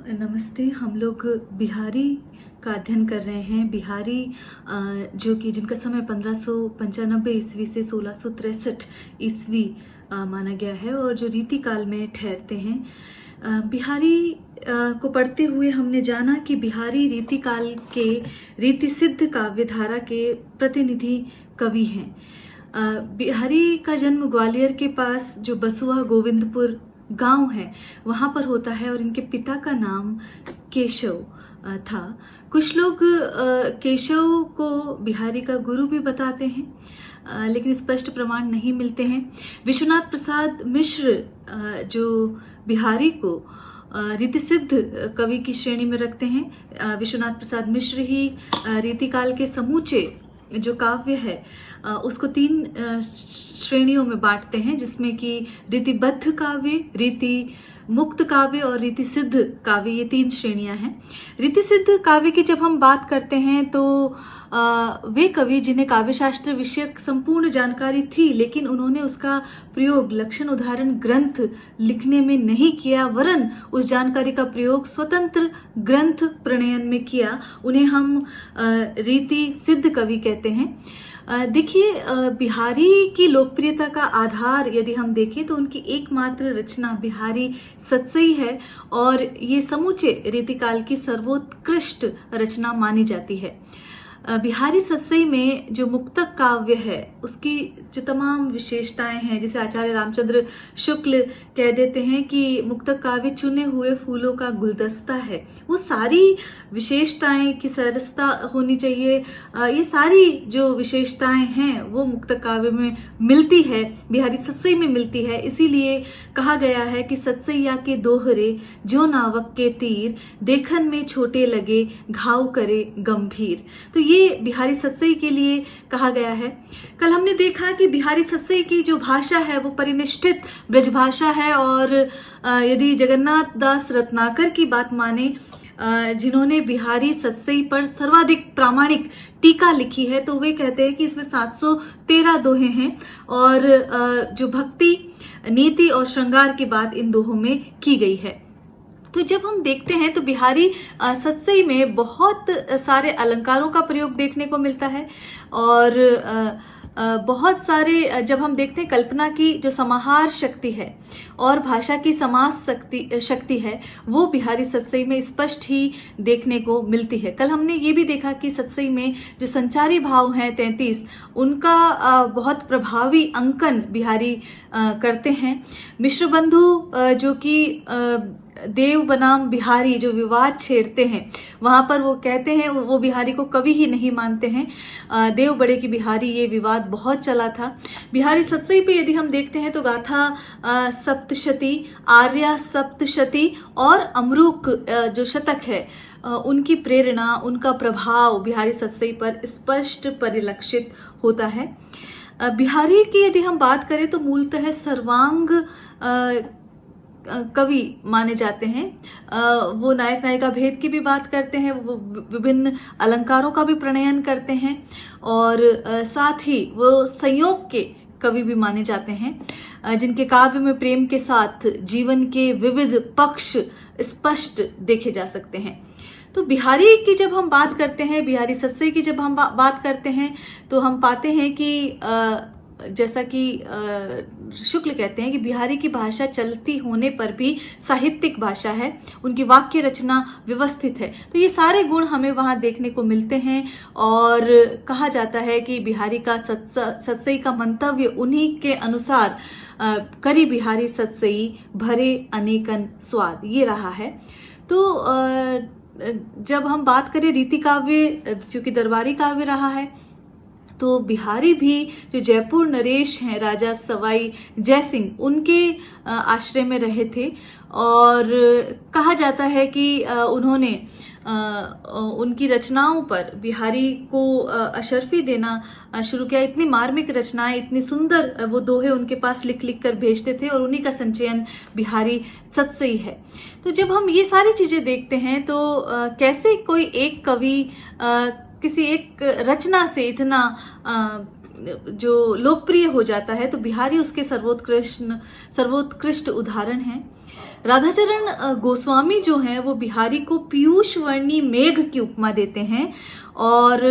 नमस्ते। हम लोग बिहारी का अध्ययन कर रहे हैं। बिहारी जो कि जिनका समय 1595 ईस्वी से 1663 ईस्वी माना गया है और जो रीति काल में ठहरते हैं। बिहारी को पढ़ते हुए हमने जाना कि बिहारी रीति काल के रीति सिद्ध काव्य धारा के प्रतिनिधि कवि हैं। बिहारी का जन्म ग्वालियर के पास जो बसुआ गोविंदपुर गांव है वहां पर होता है और इनके पिता का नाम केशव था। कुछ लोग केशव को बिहारी का गुरु भी बताते हैं, लेकिन स्पष्ट प्रमाण नहीं मिलते हैं। विश्वनाथ प्रसाद मिश्र जो बिहारी को रीतिसिद्ध कवि की श्रेणी में रखते हैं। विश्वनाथ प्रसाद मिश्र ही रीतिकाल के समूचे जो काव्य है उसको 3 श्रेणियों में बांटते हैं, जिसमें कि रीतिबद्ध काव्य, रीति मुक्त काव्य और रीति सिद्ध काव्य, ये 3 श्रेणियां हैं। रीति सिद्ध काव्य की जब हम बात करते हैं तो वे कवि जिन्हें काव्य शास्त्र विषयक संपूर्ण जानकारी थी, लेकिन उन्होंने उसका प्रयोग लक्षण उदाहरण ग्रंथ लिखने में नहीं किया, वरन उस जानकारी का प्रयोग स्वतंत्र ग्रंथ प्रणयन में किया, उन्हें हम रीति सिद्ध कवि कहते हैं। देखिए, बिहारी की लोकप्रियता का आधार यदि हम देखें तो उनकी एकमात्र रचना बिहारी सतसई है और ये समूचे रीतिकाल की सर्वोत्कृष्ट रचना मानी जाती है। बिहारी सतसई में जो मुक्तक काव्य है उसकी जो तमाम विशेषताएं हैं, जिसे आचार्य रामचंद्र शुक्ल कह देते हैं कि मुक्तक काव्य चुने हुए फूलों का गुलदस्ता है, वो सारी विशेषताएं की सरसता होनी चाहिए। ये सारी जो विशेषताएं हैं वो मुक्तक काव्य में मिलती है, बिहारी सतसई में मिलती है। इसीलिए कहा गया है कि सतसैया के दोहरे जो नावक के तीर, देखन में छोटे लगे घाव करे गंभीर। तो ये बिहारी सतसई के लिए कहा गया है। कल हमने देखा कि बिहारी सतसई की जो भाषा है वो परिनिष्ठित ब्रज भाषा है और यदि जगन्नाथ दास रत्नाकर की बात माने, जिन्होंने बिहारी सतसई पर सर्वाधिक प्रामाणिक टीका लिखी है, तो वे कहते हैं कि इसमें 713 दोहे हैं और जो भक्ति, नीति और श्रृंगार की बात इन दोहों में की गई है। तो जब हम देखते हैं तो बिहारी सतसई में बहुत सारे अलंकारों का प्रयोग देखने को मिलता है और बहुत सारे, जब हम देखते हैं कल्पना की जो समाहार शक्ति है और भाषा की समास शक्ति है, वो बिहारी सतसई में स्पष्ट ही देखने को मिलती है। कल हमने ये भी देखा कि सतसई में जो संचारी भाव हैं 33, उनका बहुत प्रभावी अंकन बिहारी करते हैं। मिश्र बंधु जो कि देव बनाम बिहारी जो विवाद छेड़ते हैं, वहां पर वो कहते हैं, वो बिहारी को कवि ही नहीं मानते हैं, देव बड़े की बिहारी, ये विवाद बहुत चला था। बिहारी सतसई पे यदि हम देखते हैं तो गाथा सप्तशती, आर्या सप्तशती और अमरूक जो शतक है, उनकी प्रेरणा, उनका प्रभाव बिहारी सतसई पर स्पष्ट परिलक्षित होता है। बिहारी की यदि हम बात करें तो मूलतः सर्वांग कवि माने जाते हैं। वो नायक नायिका भेद की भी बात करते हैं, वो विभिन्न अलंकारों का भी प्रणयन करते हैं और साथ ही वो संयोग के कवि भी माने जाते हैं, जिनके काव्य में प्रेम के साथ जीवन के विविध पक्ष स्पष्ट देखे जा सकते हैं। तो बिहारी की जब हम बात करते हैं, बिहारी सतसई की जब हम बात करते हैं, तो हम पाते हैं कि जैसा कि शुक्ल कहते हैं कि बिहारी की भाषा चलती होने पर भी साहित्यिक भाषा है, उनकी वाक्य रचना व्यवस्थित है। तो ये सारे गुण हमें वहां देखने को मिलते हैं और कहा जाता है कि बिहारी का सतसई का मंतव्य उन्हीं के अनुसार करी बिहारी सतसई भरे अनेकन स्वाद, ये रहा है। तो जब हम बात करें रीति काव्य, चूंकि दरबारी काव्य रहा है, तो बिहारी भी जो जयपुर नरेश हैं राजा सवाई जय सिंह, उनके आश्रय में रहे थे और कहा जाता है कि उन्होंने उनकी रचनाओं पर बिहारी को अशर्फी देना शुरू किया। इतनी मार्मिक रचनाएं, इतनी सुंदर वो दोहे उनके पास लिख लिख कर भेजते थे और उन्हीं का संचयन बिहारी सतसई है। तो जब हम ये सारी चीजें देखते हैं तो कैसे कोई एक कवि किसी एक रचना से इतना जो लोकप्रिय हो जाता है, तो बिहारी उसके सर्वोत्कृष्ट उदाहरण है। राधाचरण गोस्वामी जो हैं वो बिहारी को पीयूष वर्णी मेघ की उपमा देते हैं। और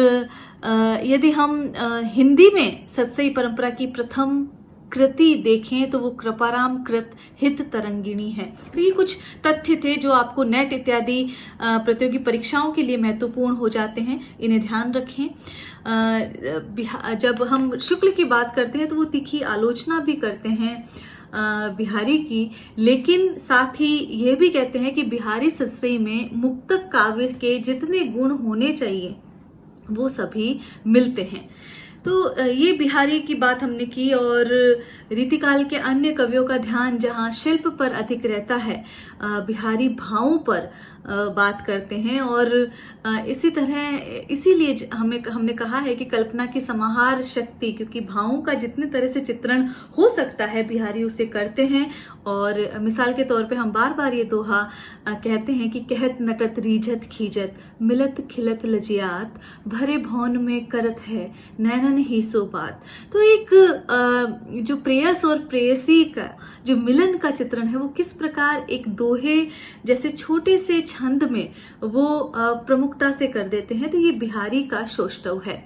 यदि हम हिंदी में सतसई परंपरा की प्रथम कृति देखें तो वो कृपाराम कृत हित तरंगिणी है। तो ये कुछ तथ्य थे जो आपको नेट इत्यादि प्रतियोगी परीक्षाओं के लिए महत्वपूर्ण हो जाते हैं, इन्हें ध्यान रखें। जब हम शुक्ल की बात करते हैं तो वो तीखी आलोचना भी करते हैं बिहारी की, लेकिन साथ ही ये भी कहते हैं कि बिहारी सतसई में मुक्तक काव्य के जितने गुण होने चाहिए वो सभी मिलते हैं। तो ये बिहारी की बात हमने की। और रीतिकाल के अन्य कवियों का ध्यान जहाँ शिल्प पर अधिक रहता है, बिहारी भावों पर बात करते हैं। और इसी तरह इसीलिए हमने कहा है कि कल्पना की समाहार शक्ति, क्योंकि भावों का जितने तरह से चित्रण हो सकता है बिहारी उसे करते हैं। और मिसाल के तौर पे हम बार बार ये दोहा कहते हैं कि कहत नटत रीझत खीजत मिलत खिलत लजियात भरे भौन में करत है नैनन ही सो बात। तो एक जो प्रेयस और प्रेयसी का जो मिलन का चित्रण है वो किस प्रकार एक दोहे जैसे छोटे से छंद में वो प्रमुखता से कर देते हैं, तो ये बिहारी का शौष्ठव है।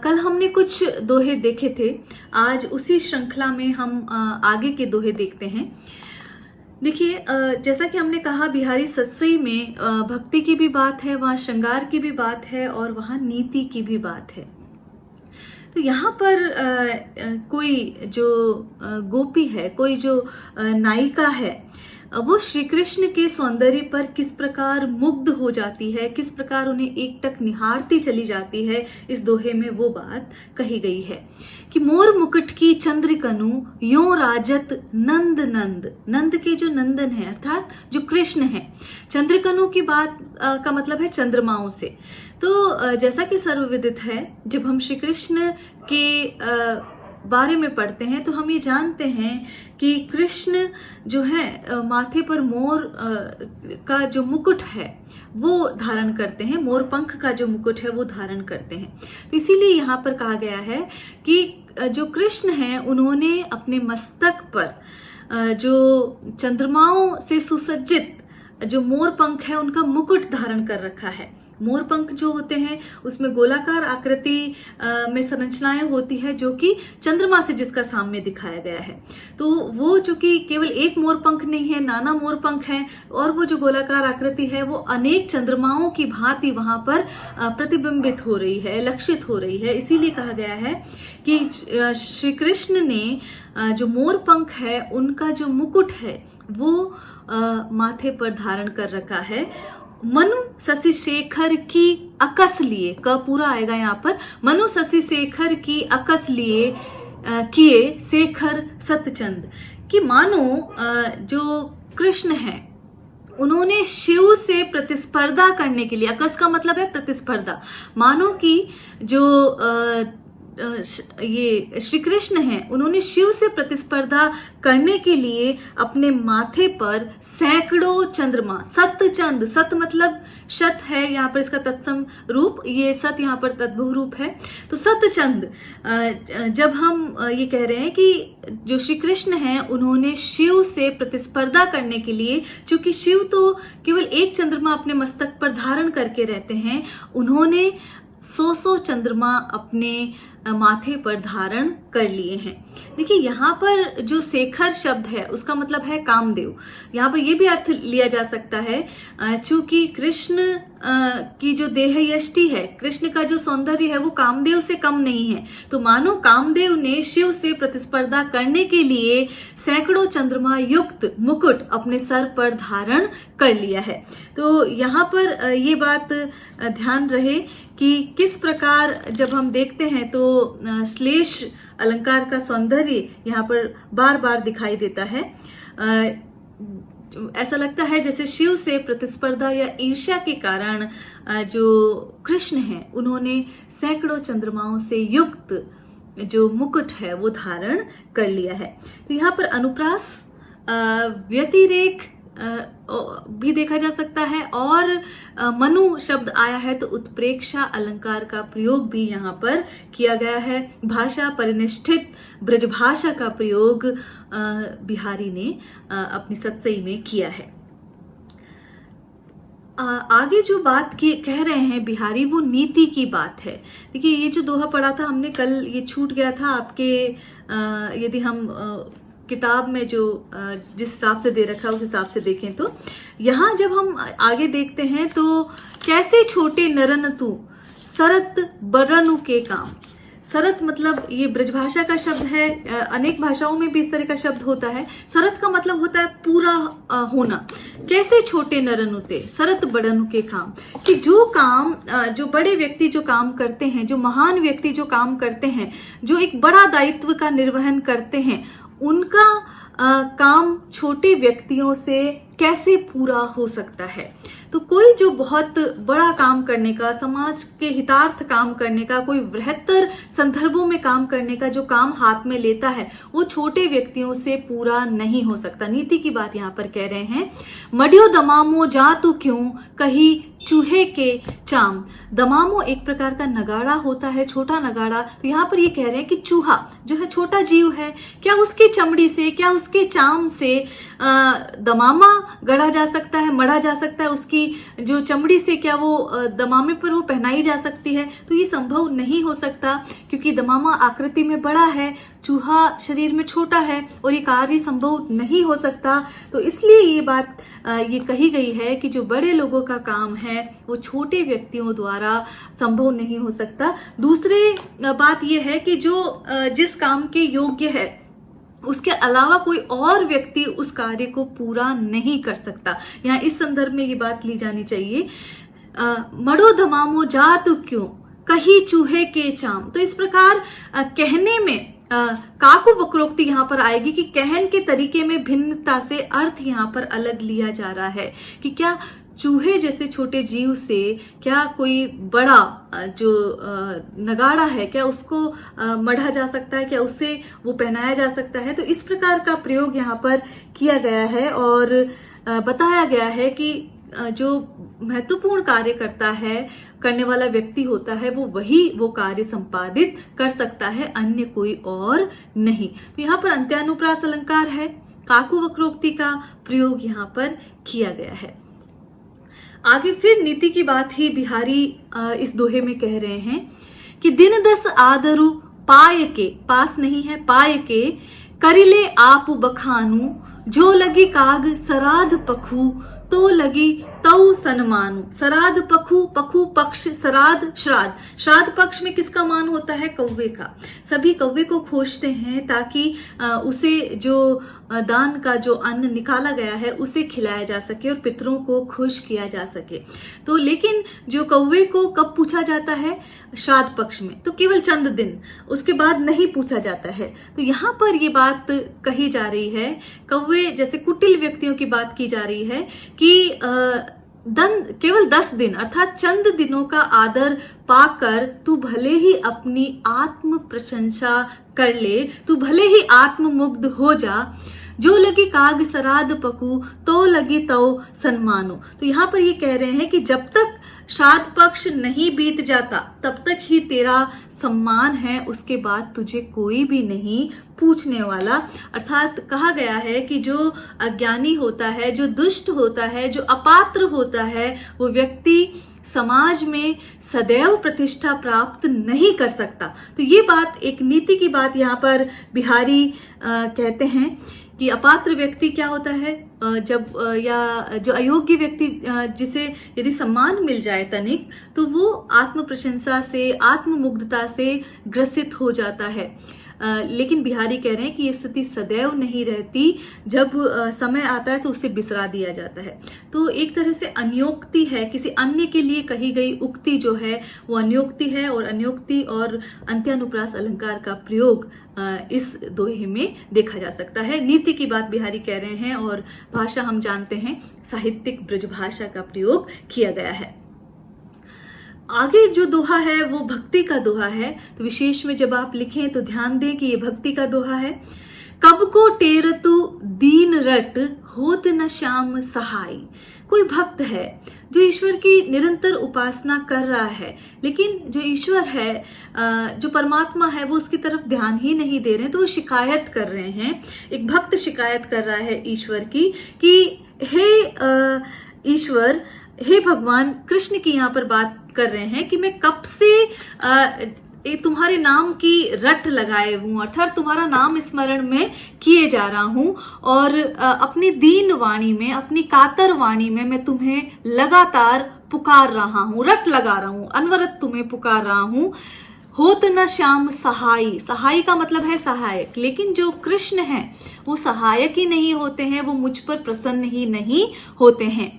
कल हमने कुछ दोहे देखे थे, आज उसी श्रृंखला में हम आगे के दोहे देखते हैं। देखिए, जैसा कि हमने कहा बिहारी सतसई में भक्ति की भी बात है, वहाँ श्रृंगार की भी बात है और वहाँ नीति की भी बात है। तो यहाँ पर कोई जो गोपी है, कोई जो नायिका है, वो श्री कृष्ण के सौंदर्य पर किस प्रकार मुग्ध हो जाती है, किस प्रकार उन्हें एकटक निहारती चली जाती है, इस दोहे में वो बात कही गई है कि मोर मुकुट की चंद्रिकनु यो राजत नंद नंद। नंद के जो नंदन है अर्थात जो कृष्ण है, चंद्रिकनु की बात का मतलब है चंद्रमाओं से। तो जैसा कि सर्वविदित है, जब हम श्री कृष्ण के बारे में पढ़ते हैं तो हम ये जानते हैं कि कृष्ण जो है माथे पर मोर का जो मुकुट है वो धारण करते हैं, मोर पंख का जो मुकुट है वो धारण करते हैं। तो इसीलिए यहाँ पर कहा गया है कि जो कृष्ण हैं उन्होंने अपने मस्तक पर जो चंद्रमाओं से सुसज्जित जो मोर पंख है उनका मुकुट धारण कर रखा है। मोर पंख जो होते हैं उसमें गोलाकार आकृति में संरचनाएं होती है जो कि चंद्रमा से जिसका सामने दिखाया गया है। तो वो जो कि केवल एक मोर पंख नहीं है, नाना मोर पंख है, और वो जो गोलाकार आकृति है वो अनेक चंद्रमाओं की भांति वहां पर प्रतिबिंबित हो रही है, लक्षित हो रही है। इसीलिए कहा गया है कि श्री कृष्ण ने जो मोर पंख है उनका जो मुकुट है वो माथे पर धारण कर रखा है। मनु शशि शेखर की अकस लिए, का पूरा आएगा यहाँ पर, मनु शशि शेखर की अकस लिए किए शेखर सतचंद, कि मानो जो कृष्ण है उन्होंने शिव से प्रतिस्पर्धा करने के लिए, अकस का मतलब है प्रतिस्पर्धा, मानो कि जो ये श्री कृष्ण हैं उन्होंने शिव से प्रतिस्पर्धा करने के लिए अपने माथे पर सैकड़ों चंद्रमा, सतचंद, सत मतलब शत है यहाँ पर इसका तत्सम रूप, ये सत यहाँ पर तद्भव रूप है। तो सतचंद, जब हम ये कह रहे हैं कि जो श्री कृष्ण हैं उन्होंने शिव से प्रतिस्पर्धा करने के लिए, चूंकि शिव तो केवल एक चंद्रमा अपने मस्तक पर धारण करके रहते हैं, उन्होंने 100 चंद्रमा अपने माथे पर धारण कर लिए हैं। देखिए यहाँ पर जो शेखर शब्द है उसका मतलब है कामदेव। यहाँ पर यह भी अर्थ लिया जा सकता है, चूंकि कृष्ण की जो देह यष्टि है, कृष्ण का जो सौंदर्य है वो कामदेव से कम नहीं है। तो मानो कामदेव ने शिव से प्रतिस्पर्धा करने के लिए सैकड़ों चंद्रमा युक्त मुकुट अपने सर पर धारण कर लिया है। तो यहाँ पर ये बात ध्यान रहे कि किस प्रकार जब हम देखते हैं तो श्लेष अलंकार का सौंदर्य यहाँ पर बार बार दिखाई देता है। ऐसा लगता है जैसे शिव से प्रतिस्पर्धा या ईर्ष्या के कारण जो कृष्ण हैं उन्होंने सैकड़ों चंद्रमाओं से युक्त जो मुकुट है वो धारण कर लिया है। तो यहाँ पर अनुप्रास, व्यतिरेक भी देखा जा सकता है, और मनु शब्द आया है तो उत्प्रेक्षा अलंकार का प्रयोग भी यहाँ पर किया गया है। भाषा परिनिष्ठित ब्रजभाषा का प्रयोग बिहारी ने अपनी सतसई में किया है। आगे जो बात कह रहे हैं बिहारी वो नीति की बात है। देखिए ये जो दोहा पढ़ा था हमने कल, ये छूट गया था आपके, यदि हम किताब में जो जिस हिसाब से दे रखा है उस हिसाब से देखें तो यहाँ जब हम आगे देखते हैं तो कैसे छोटे नरन तू सरत बरनु के काम। सरत मतलब ये ब्रजभाषा का शब्द है, अनेक भाषाओं में भी इस तरह का शब्द होता है। सरत का मतलब होता है पूरा होना। कैसे छोटे नरनुते सरत बड़नु के काम, कि जो काम जो बड़े व्यक्ति जो काम करते हैं, जो महान व्यक्ति जो काम करते हैं, जो एक बड़ा दायित्व का निर्वहन करते हैं, उनका काम छोटे व्यक्तियों से कैसे पूरा हो सकता है। तो कोई जो बहुत बड़ा काम करने का, समाज के हितार्थ काम करने का, कोई बृहत्तर संदर्भों में काम करने का जो काम हाथ में लेता है, वो छोटे व्यक्तियों से पूरा नहीं हो सकता। नीति की बात यहाँ पर कह रहे हैं। मडियो दमामो जा तू क्यों कही चूहे के चाम। दमामो एक प्रकार का नगाड़ा होता है, छोटा नगाड़ा। तो यहाँ पर ये कह रहे हैं कि चूहा जो है छोटा जीव है, क्या उसकी चमड़ी से, क्या उसके चाम से दमामा गढ़ा जा सकता है, मढ़ा जा सकता है? उसकी जो चमड़ी से क्या वो दमामे पर वो पहनाई जा सकती है? तो ये संभव नहीं हो सकता, क्योंकि दमामा आकृति में बड़ा है, चूहा शरीर में छोटा है, और ये कार्य संभव नहीं हो सकता। तो इसलिए ये बात ये कही गई है कि जो बड़े लोगों का काम है वो छोटे व्यक्तियों द्वारा संभव नहीं हो सकता। दूसरी बात ये है कि जो जिस काम के योग्य है उसके अलावा कोई और व्यक्ति उस कार्य को पूरा नहीं कर सकता। यहाँ इस संदर्भ में ये बात ली जानी चाहिए। मड़ो धमामो जात क्यों कही चूहे के चाम। तो इस प्रकार कहने में काकु वक्रोक्ति यहाँ पर आएगी कि कहन के तरीके में भिन्नता से अर्थ यहाँ पर अलग लिया जा रहा है कि क्या चूहे जैसे छोटे जीव से क्या कोई बड़ा जो नगाड़ा है, क्या उसको मढ़ा जा सकता है, क्या उससे वो पहनाया जा सकता है? तो इस प्रकार का प्रयोग यहाँ पर किया गया है और बताया गया है कि जो महत्वपूर्ण कार्य करता है, करने वाला व्यक्ति होता है, वो कार्य संपादित कर सकता है, अन्य कोई और नहीं। तो यहाँ पर अंत्यानुप्रास अलंकार है, काकु वक्रोक्ति का प्रयोग यहाँ पर किया गया है। आगे फिर नीति की बात ही बिहारी इस दोहे में कह रहे हैं कि दिन दस आदरु पाय के, पास नहीं है, पाय के करिले आप बखानू, जो लगी काग सराध पखू तो लगी तऊ सन्मानु। सराध पखु, पखु पक्ष, सराध श्राद्ध। श्राद्ध पक्ष में किसका मान होता है? कौवे का। सभी कौवे को खोजते हैं ताकि उसे जो दान का जो अन्न निकाला गया है उसे खिलाया जा सके और पितरों को खुश किया जा सके। तो लेकिन जो कौवे को कब पूछा जाता है? श्राद्ध पक्ष में, तो केवल चंद दिन, उसके बाद नहीं पूछा जाता है। तो यहाँ पर ये बात कही जा रही है, कौवे जैसे कुटिल व्यक्तियों की बात की जा रही है कि केवल 10 दिन अर्थात चंद दिनों का आदर पाकर तू भले ही अपनी आत्म प्रशंसा कर ले, तू भले ही आत्ममुग्ध हो जा, जो लगी काग सराद पकू तो लगी तो सन्मानो। तो यहाँ पर ये कह रहे हैं कि जब तक श्राद्ध पक्ष नहीं बीत जाता तब तक ही तेरा सम्मान है, उसके बाद तुझे कोई भी नहीं पूछने वाला। अर्थात कहा गया है कि जो अज्ञानी होता है, जो दुष्ट होता है, जो अपात्र होता है, वो व्यक्ति समाज में सदैव प्रतिष्ठा प्राप्त नहीं कर सकता। तो ये बात, एक नीति की बात यहाँ पर बिहारी कहते हैं कि अपात्र व्यक्ति क्या होता है, जब या जो अयोग्य व्यक्ति जिसे यदि सम्मान मिल जाए तनिक, तो वो आत्म प्रशंसा से, आत्ममुग्धता से ग्रसित हो जाता है। लेकिन बिहारी कह रहे हैं कि ये स्थिति सदैव नहीं रहती, जब समय आता है तो उसे बिसरा दिया जाता है। तो एक तरह से अन्योक्ति है, किसी अन्य के लिए कही गई उक्ति जो है वो अन्योक्ति है, और अन्योक्ति और अंत्यानुप्रास अलंकार का प्रयोग इस दोहे में देखा जा सकता है। नीति की बात बिहारी कह रहे हैं और भाषा हम जानते हैं साहित्यिक ब्रजभाषा का प्रयोग किया गया है। आगे जो दोहा है वो भक्ति का दोहा है। तो विशेष में जब आप लिखें तो ध्यान दें कि ये भक्ति का दोहा है। कब को टेरतु दीन रट होत न श्याम सहाय। कोई भक्त है जो ईश्वर की निरंतर उपासना कर रहा है, लेकिन जो ईश्वर है, जो परमात्मा है, वो उसकी तरफ ध्यान ही नहीं दे रहे, तो वो शिकायत कर रहे हैं। एक भक्त शिकायत कर रहा है ईश्वर की कि हे ईश्वर, हे भगवान, कृष्ण की यहाँ पर बात कर रहे हैं कि मैं कब से तुम्हारे नाम की रट लगाए हूं, अर्थात तुम्हारा नाम स्मरण में किए जा रहा हूं, और अपनी दीन वाणी में, अपनी कातर वाणी में मैं तुम्हें लगातार पुकार रहा हूं, रट लगा रहा हूं, अनवरत तुम्हें पुकार रहा हूं। होत न श्याम सहाय। सहाय का मतलब है सहायक, लेकिन जो कृष्ण है वो सहायक ही नहीं होते हैं, वो मुझ पर प्रसन्न ही नहीं होते हैं।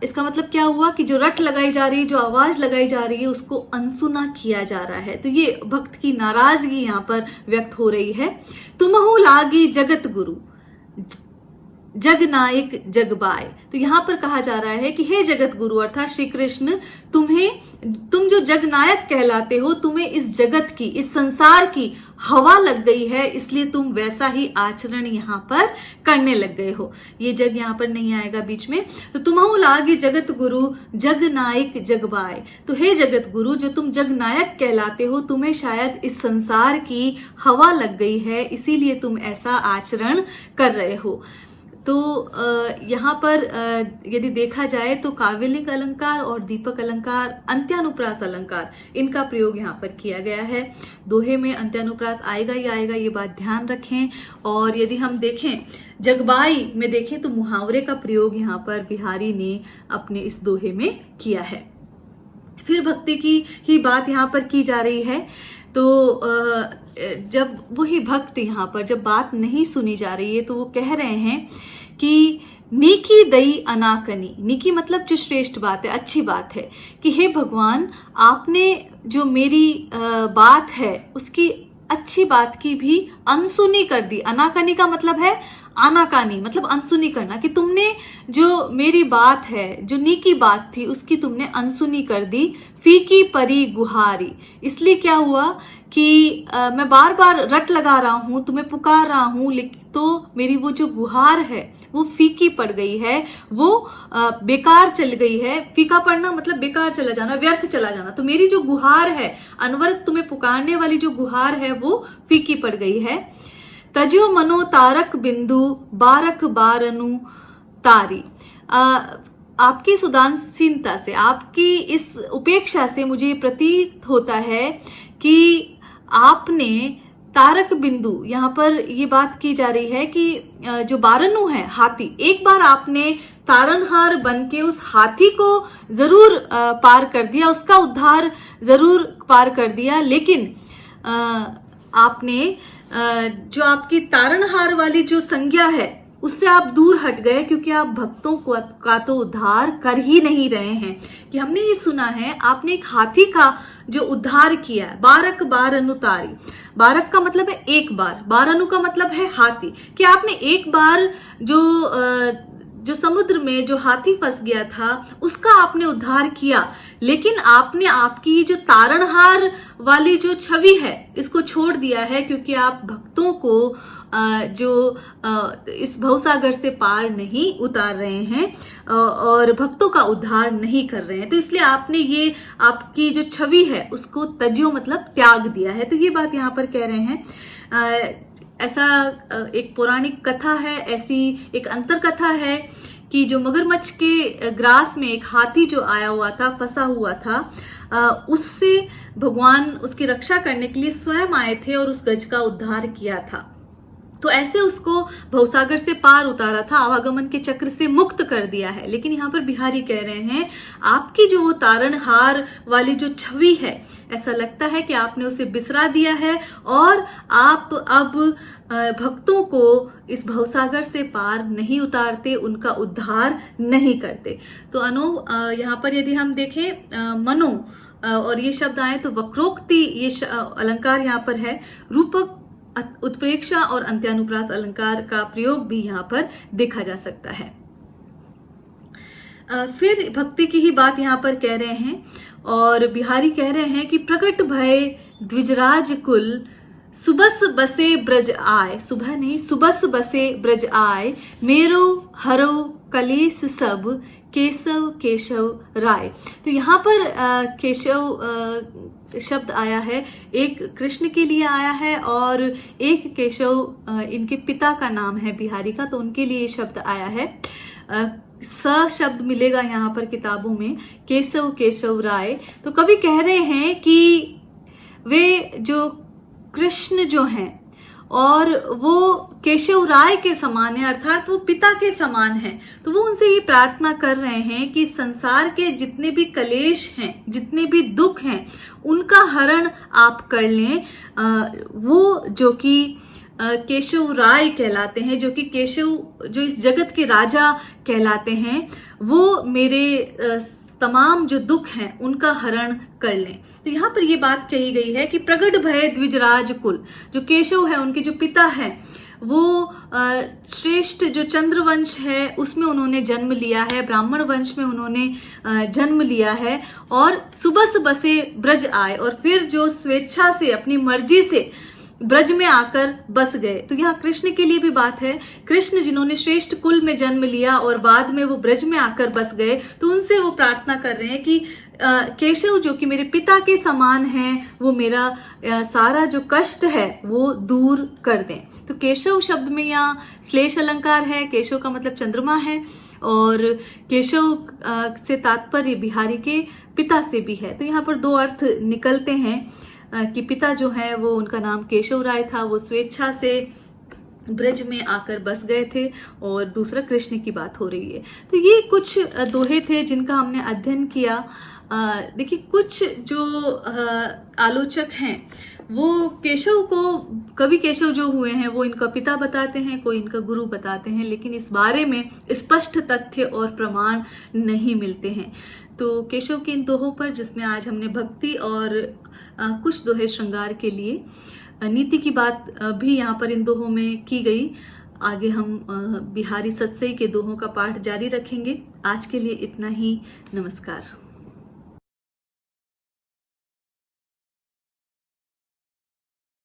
इसका मतलब क्या हुआ कि जो रट लगाई जा रही है, जो आवाज लगाई जा रही है, उसको अनसुना किया जा रहा है। तो ये भक्त की नाराजगी यहाँ पर व्यक्त हो रही है। तुमहु लागी जगत गुरु जग नायक जगबाय। तो यहाँ पर कहा जा रहा है कि हे जगत गुरु अर्थात श्री कृष्ण, तुम जो जगनायक कहलाते हो, तुम्हें इस जगत की, इस संसार की हवा लग गई है, इसलिए तुम वैसा ही आचरण यहाँ पर करने लग गए हो। ये जग यहाँ पर नहीं आएगा बीच में। तो तुमहु लागी जगत गुरु जग नायक जगबाय। तो हे जगत गुरु, जो तुम जगनायक कहलाते हो, तुम्हें शायद इस संसार की हवा लग गई है, इसीलिए तुम ऐसा आचरण कर रहे हो। तो यहाँ पर यदि देखा जाए तो काव्यलिंग अलंकार और दीपक अलंकार, अंत्यानुप्रास अलंकार, इनका प्रयोग यहाँ पर किया गया है। दोहे में अंत्यानुप्रास आएगा ही आएगा, ये बात ध्यान रखें। और यदि हम देखें जगबाई में देखें तो मुहावरे का प्रयोग यहाँ पर बिहारी ने अपने इस दोहे में किया है। फिर भक्ति की ही बात यहाँ पर की जा रही है। तो जब वही भक्त यहाँ पर जब बात नहीं सुनी जा रही है, तो वो कह रहे हैं कि नीकी दई अनाकनी। नीकी मतलब जो श्रेष्ठ बात है, अच्छी बात है, कि हे भगवान, आपने जो मेरी बात है उसकी अच्छी बात की भी अनसुनी कर दी। अनाकनी का मतलब है आनाकानी, मतलब अनसुनी करना, कि तुमने जो मेरी बात है, जो नीकी बात थी, उसकी तुमने अनसुनी कर दी। फीकी परी गुहारी। इसलिए क्या हुआ कि मैं बार बार रट लगा रहा हूं, तुम्हें पुकार रहा हूं, लेकिन तो मेरी वो जो गुहार है वो फीकी पड़ गई है, वो बेकार चल गई है। फीका पड़ना मतलब बेकार चला जाना, व्यर्थ चला जाना। तो मेरी जो गुहार है, अनवरत तुम्हें पुकारने वाली जो गुहार है, वो फीकी पड़ गई है। तजो मनो तारक बिंदु बारक बारनु तारी। आपकी उदासीनता से, आपकी इस उपेक्षा से मुझे प्रतीत होता है कि आपने तारक बिंदु, यहाँ पर ये बात की जा रही है कि जो बारनु है हाथी, एक बार आपने तारनहार बन के उस हाथी को जरूर पार कर दिया, उसका उद्धार जरूर पार कर दिया, लेकिन आपने जो आपकी तारनहार वाली जो संज्ञा है उससे आप दूर हट गए, क्योंकि आप भक्तों का तो उद्धार कर ही नहीं रहे हैं। कि हमने ये सुना है आपने एक हाथी का जो उद्धार किया है। बारक बार अनुतारी, बारक का मतलब है एक बार, बारनु का मतलब है हाथी, कि आपने एक बार जो समुद्र में जो हाथी फंस गया था उसका आपने उद्धार किया, लेकिन आपने आपकी जो तारणहार वाली जो छवि है इसको छोड़ दिया है, क्योंकि आप भक्तों को इस भवसागर से पार नहीं उतार रहे हैं और भक्तों का उद्धार नहीं कर रहे हैं। तो इसलिए आपने ये आपकी जो छवि है उसको तज्यो मतलब त्याग दिया है। तो ये बात यहाँ पर कह रहे हैं। ऐसा एक पौराणिक कथा है, ऐसी एक अंतर कथा है कि जो मगरमच्छ के ग्रास में एक हाथी जो आया हुआ था, फंसा हुआ था, उससे भगवान उसकी रक्षा करने के लिए स्वयं आए थे और उस गज का उद्धार किया था। तो ऐसे उसको भवसागर से पार उतारा था, आवागमन के चक्र से मुक्त कर दिया है। लेकिन यहाँ पर बिहारी कह रहे हैं आपकी जो वो तारणहार वाली जो छवि है, ऐसा लगता है कि आपने उसे बिसरा दिया है और आप अब भक्तों को इस भवसागर से पार नहीं उतारते, उनका उद्धार नहीं करते। तो यहाँ पर यदि हम देखें मनो और ये शब्द आए तो वक्रोक्ति ये अलंकार यहाँ पर है। रूपक, उत्प्रेक्षा और अंत्यानुप्रास अलंकार का प्रयोग भी यहाँ पर देखा जा सकता है। फिर भक्ति की ही बात यहाँ पर कह रहे हैं और बिहारी कह रहे हैं कि प्रकट भय द्विजराज कुल सुबस बसे ब्रज आए, सुबह नहीं सुबस बसे ब्रज आए, मेरो हरो कलेस सब, केशव केशव राय। तो यहाँ पर केशव शब्द आया है, एक कृष्ण के लिए आया है और एक केशव इनके पिता का नाम है बिहारी का, तो उनके लिए ये शब्द आया है। स शब्द मिलेगा यहाँ पर किताबों में, केशव केशव राय। तो कवि कह रहे हैं कि वे जो कृष्ण जो हैं और वो केशव राय के समान है, अर्थात वो पिता के समान हैं। तो वो उनसे ये प्रार्थना कर रहे हैं कि संसार के जितने भी कलेश हैं, जितने भी दुख हैं, उनका हरण आप कर लें। वो जो कि केशव राय कहलाते हैं, जो कि केशव जो इस जगत के राजा कहलाते हैं, वो मेरे तमाम जो दुख हैं उनका हरण कर लें। तो यहाँ पर ये बात कही गई है कि प्रगट भय द्विजराज कुल, जो केशव है उनके जो पिता हैं वो श्रेष्ठ जो चंद्रवंश है उसमें उन्होंने जन्म लिया है, ब्राह्मण वंश में उन्होंने जन्म लिया है, और सुबस बसे ब्रज आए, और फिर जो स्वेच्छा से अपनी मर्जी से ब्रज में आकर बस गए। तो यहाँ कृष्ण के लिए भी बात है, कृष्ण जिन्होंने श्रेष्ठ कुल में जन्म लिया और बाद में वो ब्रज में आकर बस गए, तो उनसे वो प्रार्थना कर रहे हैं कि केशव जो कि मेरे पिता के समान हैं, वो मेरा सारा जो कष्ट है वो दूर कर दें। तो केशव शब्द में यहाँ श्लेष अलंकार है, केशव का मतलब चंद्रमा है, और केशव से तात्पर्य बिहारी के पिता से भी है। तो यहाँ पर दो अर्थ निकलते हैं कि पिता जो है वो उनका नाम केशव राय था, वो स्वेच्छा से ब्रज में आकर बस गए थे, और दूसरा कृष्ण की बात हो रही है। तो ये कुछ दोहे थे जिनका हमने अध्ययन किया। देखिए कुछ जो आलोचक हैं वो केशव को, कवि केशव जो हुए हैं वो इनका पिता बताते हैं, कोई इनका गुरु बताते हैं, लेकिन इस बारे में स्पष्ट तथ्य और प्रमाण नहीं मिलते हैं। तो केशव के इन दोहों पर, जिसमें आज हमने भक्ति और कुछ दोहे श्रृंगार के लिए, नीति की बात भी यहाँ पर इन दोहों में की गई। आगे हम बिहारी सतसई के दोहों का पाठ जारी रखेंगे। आज के लिए इतना ही। नमस्कार।